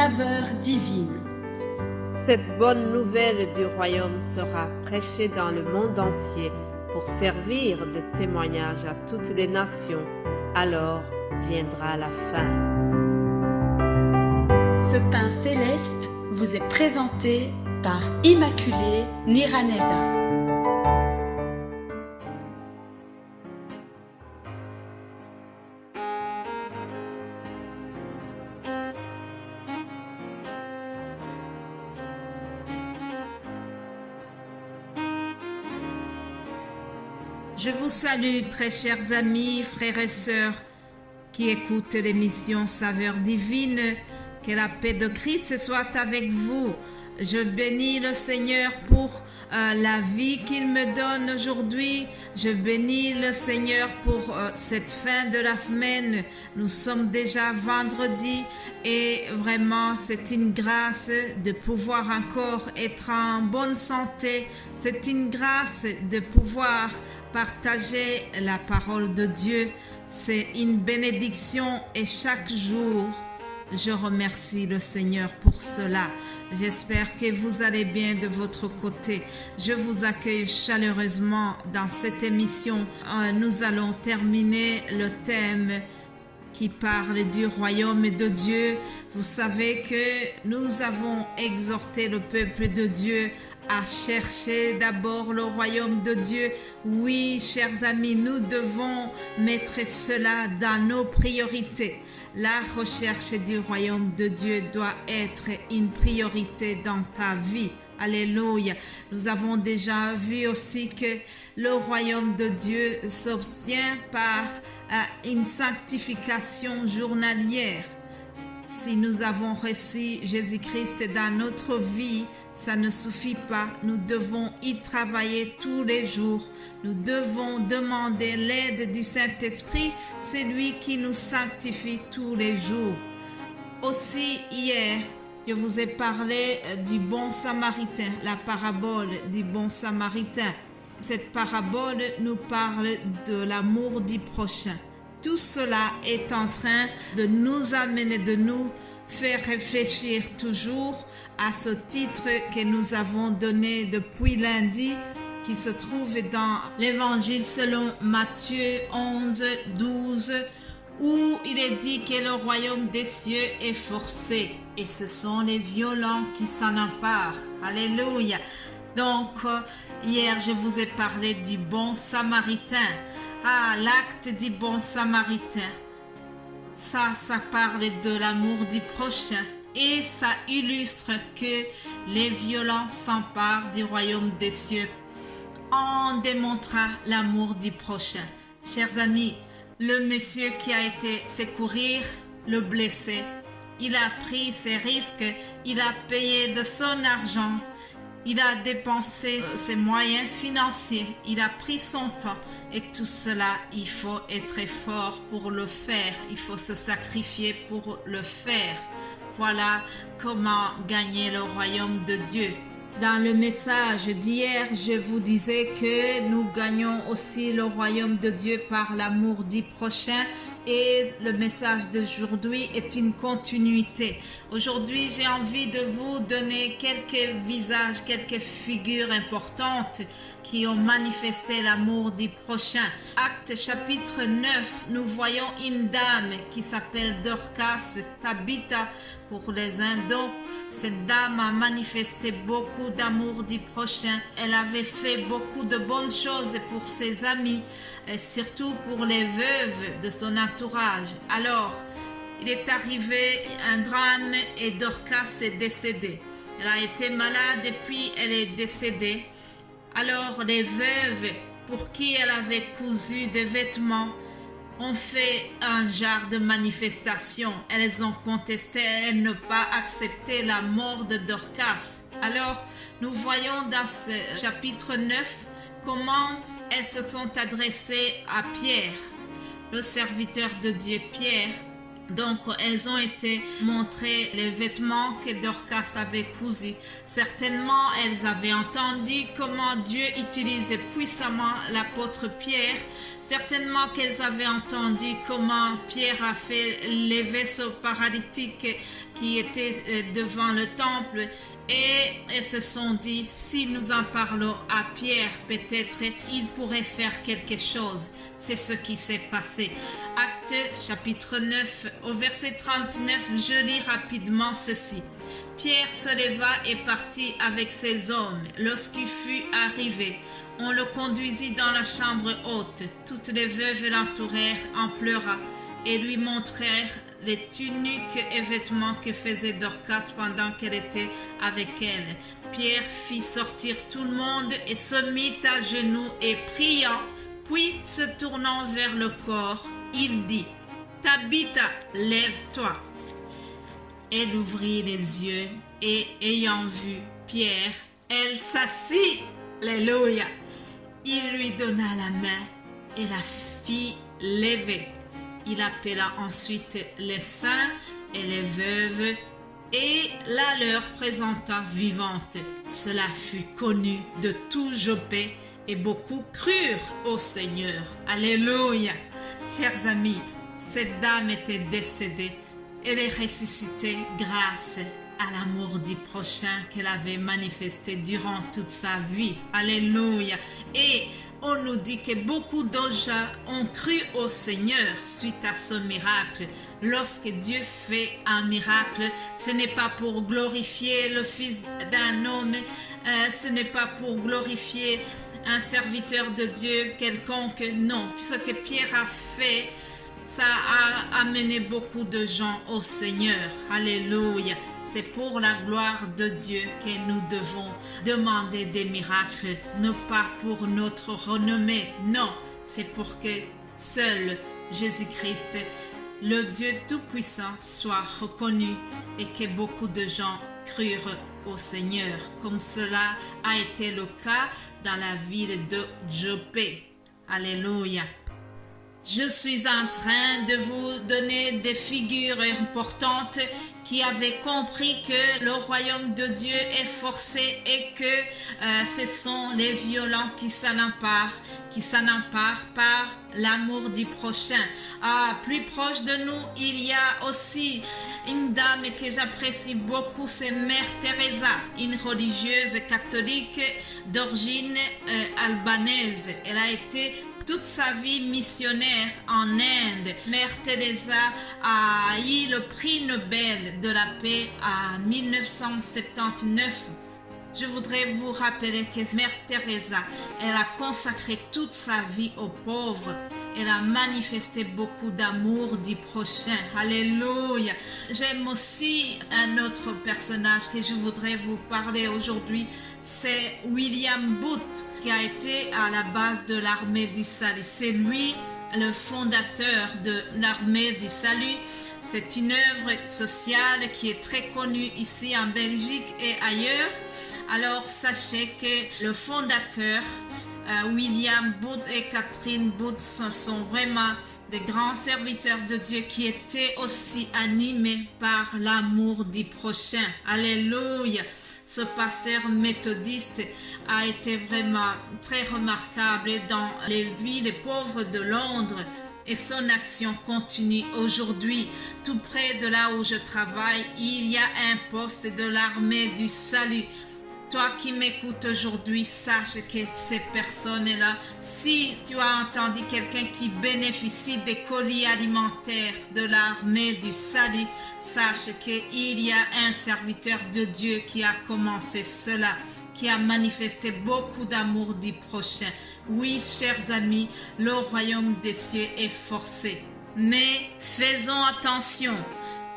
saveur divine. Cette bonne nouvelle du royaume sera prêchée dans le monde entier pour servir de témoignage à toutes les nations. Alors viendra la fin. Ce pain céleste vous est présenté par Immaculée Niraneza. Je vous salue, très chers amis, frères et sœurs qui écoutent l'émission Saveur divine. Que la paix de Christ soit avec vous. Je bénis le Seigneur pour la vie qu'il me donne aujourd'hui. Je bénis le Seigneur pour cette fin de la semaine. Nous sommes déjà vendredi et vraiment c'est une grâce de pouvoir encore être en bonne santé. C'est une grâce de pouvoir partager la parole de Dieu. C'est une bénédiction et chaque jour, je remercie le Seigneur pour cela. J'espère que vous allez bien de votre côté. Je vous accueille chaleureusement dans cette émission. Nous allons terminer le thème qui parle du royaume de Dieu. Vous savez que nous avons exhorté le peuple de Dieu à chercher d'abord le royaume de Dieu. Oui, chers amis, nous devons mettre cela dans nos priorités. La recherche du royaume de Dieu doit être une priorité dans ta vie. Alléluia. Nous avons déjà vu aussi que le royaume de Dieu s'obtient par une sanctification journalière. Si nous avons reçu Jésus-Christ dans notre vie, ça ne suffit pas. Nous devons y travailler tous les jours. Nous devons demander l'aide du Saint-Esprit. C'est lui qui nous sanctifie tous les jours. Aussi, hier, je vous ai parlé du bon samaritain, la parabole du bon samaritain. Cette parabole nous parle de l'amour du prochain. Tout cela est en train de nous amener, de nous faire réfléchir toujours à ce titre que nous avons donné depuis lundi, qui se trouve dans l'évangile selon Matthieu 11, 12, où il est dit que le royaume des cieux est forcé et ce sont les violents qui s'en emparent. Alléluia. Donc, hier, je vous ai parlé du bon samaritain. Ah, l'acte du bon samaritain. Ça parle de l'amour du prochain et ça illustre que les violents s'emparent du royaume des cieux. On démontrera l'amour du prochain. Chers amis, le monsieur qui a été secourir le blessé, il a pris ses risques, il a payé de son argent, il a dépensé ses moyens financiers, il a pris son temps. Et tout cela, il faut être fort pour le faire. Il faut se sacrifier pour le faire. Voilà comment gagner le royaume de Dieu. Dans le message d'hier, je vous disais que nous gagnons aussi le royaume de Dieu par l'amour du prochain. Et le message d'aujourd'hui est une continuité. Aujourd'hui, j'ai envie de vous donner quelques visages, quelques figures importantes qui ont manifesté l'amour du prochain. Acte chapitre 9, nous voyons une dame qui s'appelle Dorcas, Tabitha pour les uns. Donc, cette dame a manifesté beaucoup d'amour du prochain. Elle avait fait beaucoup de bonnes choses pour ses amis, et surtout pour les veuves de son entourage. Alors, il est arrivé un drame et Dorcas est décédée. Elle a été malade et puis elle est décédée. Alors, les veuves pour qui elle avait cousu des vêtements ont fait un genre de manifestation. Elles ont contesté, elles n'ont pas accepté la mort de Dorcas. Alors, nous voyons dans ce chapitre 9 comment elles se sont adressées à Pierre, le serviteur de Dieu Pierre, Donc, elles ont été montrées les vêtements que Dorcas avait cousus. Certainement, elles avaient entendu comment Dieu utilisait puissamment l'apôtre Pierre. Certainement qu'elles avaient entendu comment Pierre a fait les vaisseaux paralytiques qui étaient devant le temple. Et elles se sont dit, si nous en parlons à Pierre, peut-être il pourrait faire quelque chose. C'est ce qui s'est passé. Actes chapitre 9, au verset 39, je lis rapidement ceci. Pierre se leva et partit avec ses hommes. Lorsqu'il fut arrivé, on le conduisit dans la chambre haute. Toutes les veuves l'entourèrent en pleurant et lui montrèrent les tuniques et vêtements que faisait Dorcas pendant qu'elle était avec elle. Pierre fit sortir tout le monde et se mit à genoux et priant. Puis, se tournant vers le corps, il dit, « Tabitha, lève-toi. » Elle ouvrit les yeux et, ayant vu Pierre, elle s'assit. Alléluia. Il lui donna la main et la fit lever. Il appela ensuite les saints et les veuves et la leur présenta vivante. Cela fut connu de tout Joppé et beaucoup crurent au Seigneur. Alléluia. Chers amis, cette dame était décédée. Elle est ressuscitée grâce à l'amour du prochain qu'elle avait manifesté durant toute sa vie. Alléluia. Et on nous dit que beaucoup de gens ont cru au Seigneur suite à ce miracle. Lorsque Dieu fait un miracle, ce n'est pas pour glorifier le fils d'un homme, ce n'est pas pour glorifier un serviteur de Dieu quelconque, non. Ce que Pierre a fait, ça a amené beaucoup de gens au Seigneur. Alléluia. C'est pour la gloire de Dieu que nous devons demander des miracles, non pas pour notre renommée, non, c'est pour que seul Jésus-Christ, le Dieu Tout-Puissant, soit reconnu et que beaucoup de gens crurent au Seigneur, comme cela a été le cas dans la ville de Joppé. Alléluia. Je suis en train de vous donner des figures importantes qui avaient compris que le royaume de Dieu est forcé et que ce sont les violents qui s'en emparent par l'amour du prochain. Plus proche de nous, il y a aussi une dame que j'apprécie beaucoup, c'est Mère Teresa, une religieuse catholique d'origine albanaise. Elle a été toute sa vie missionnaire en Inde. Mère Teresa a eu le prix Nobel de la paix en 1979. Je voudrais vous rappeler que Mère Teresa, elle a consacré toute sa vie aux pauvres. Elle a manifesté beaucoup d'amour du prochain. Alléluia. J'aime aussi un autre personnage que je voudrais vous parler aujourd'hui. C'est William Booth qui a été à la base de l'armée du salut. C'est lui le fondateur de l'armée du salut. C'est une œuvre sociale qui est très connue ici en Belgique et ailleurs. Alors sachez que le fondateur, William Booth et Catherine Booth, sont vraiment des grands serviteurs de Dieu qui étaient aussi animés par l'amour du prochain. Alléluia. Ce pasteur méthodiste a été vraiment très remarquable dans les villes pauvres de Londres et son action continue aujourd'hui. Tout près de là où je travaille, il y a un poste de l'armée du salut. Toi qui m'écoutes aujourd'hui, sache que ces personnes-là, si tu as entendu quelqu'un qui bénéficie des colis alimentaires de l'armée du salut, sache qu'il y a un serviteur de Dieu qui a commencé cela, qui a manifesté beaucoup d'amour du prochain. Oui, chers amis, le royaume des cieux est forcé. Mais faisons attention,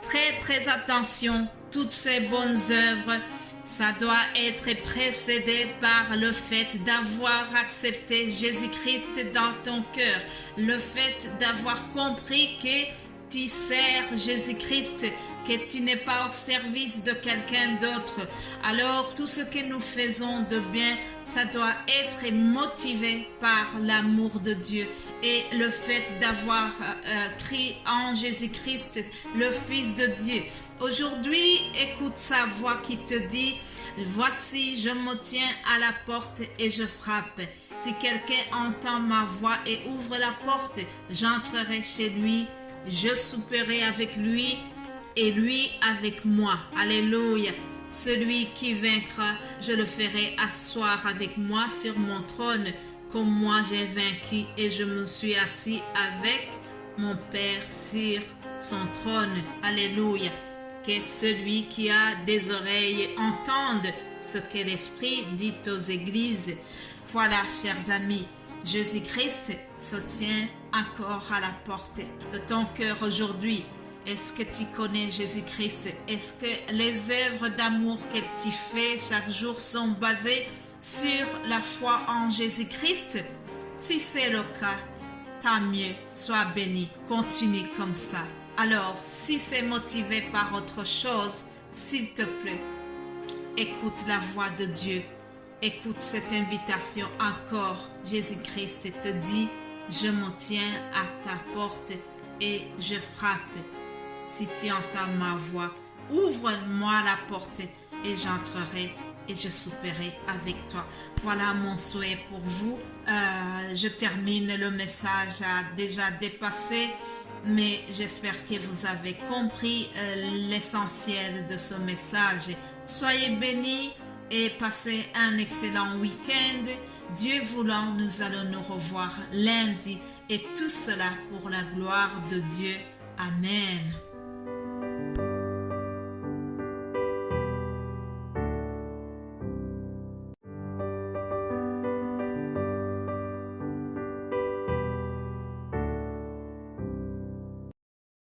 très attention, toutes ces bonnes œuvres, ça doit être précédé par le fait d'avoir accepté Jésus-Christ dans ton cœur. Le fait d'avoir compris que tu sers Jésus-Christ, que tu n'es pas au service de quelqu'un d'autre. Alors tout ce que nous faisons de bien, ça doit être motivé par l'amour de Dieu et le fait d'avoir cru en Jésus-Christ, le Fils de Dieu. Aujourd'hui, écoute sa voix qui te dit: voici, je me tiens à la porte et je frappe. Si quelqu'un entend ma voix et ouvre la porte, j'entrerai chez lui, je souperai avec lui et lui avec moi. Alléluia. Celui qui vaincra, je le ferai asseoir avec moi sur mon trône, comme moi j'ai vaincu et je me suis assis avec mon Père sur son trône. Alléluia. Que celui qui a des oreilles entende ce que l'Esprit dit aux églises. Voilà, chers amis, Jésus-Christ se tient encore à la porte de ton cœur aujourd'hui. Est-ce que tu connais Jésus-Christ? Est-ce que les œuvres d'amour que tu fais chaque jour sont basées sur la foi en Jésus-Christ? Si c'est le cas, tant mieux, sois béni, continue comme ça. Alors, si c'est motivé par autre chose, s'il te plaît, écoute la voix de Dieu. Écoute cette invitation encore. Jésus-Christ te dit: je me tiens à ta porte et je frappe. Si tu entends ma voix, ouvre-moi la porte et j'entrerai et je souperai avec toi. Voilà mon souhait pour vous. Je termine, le message a déjà dépassé, mais j'espère que vous avez compris l'essentiel de ce message. Soyez bénis et passez un excellent week-end. Dieu voulant, nous allons nous revoir lundi, et tout cela pour la gloire de Dieu. Amen.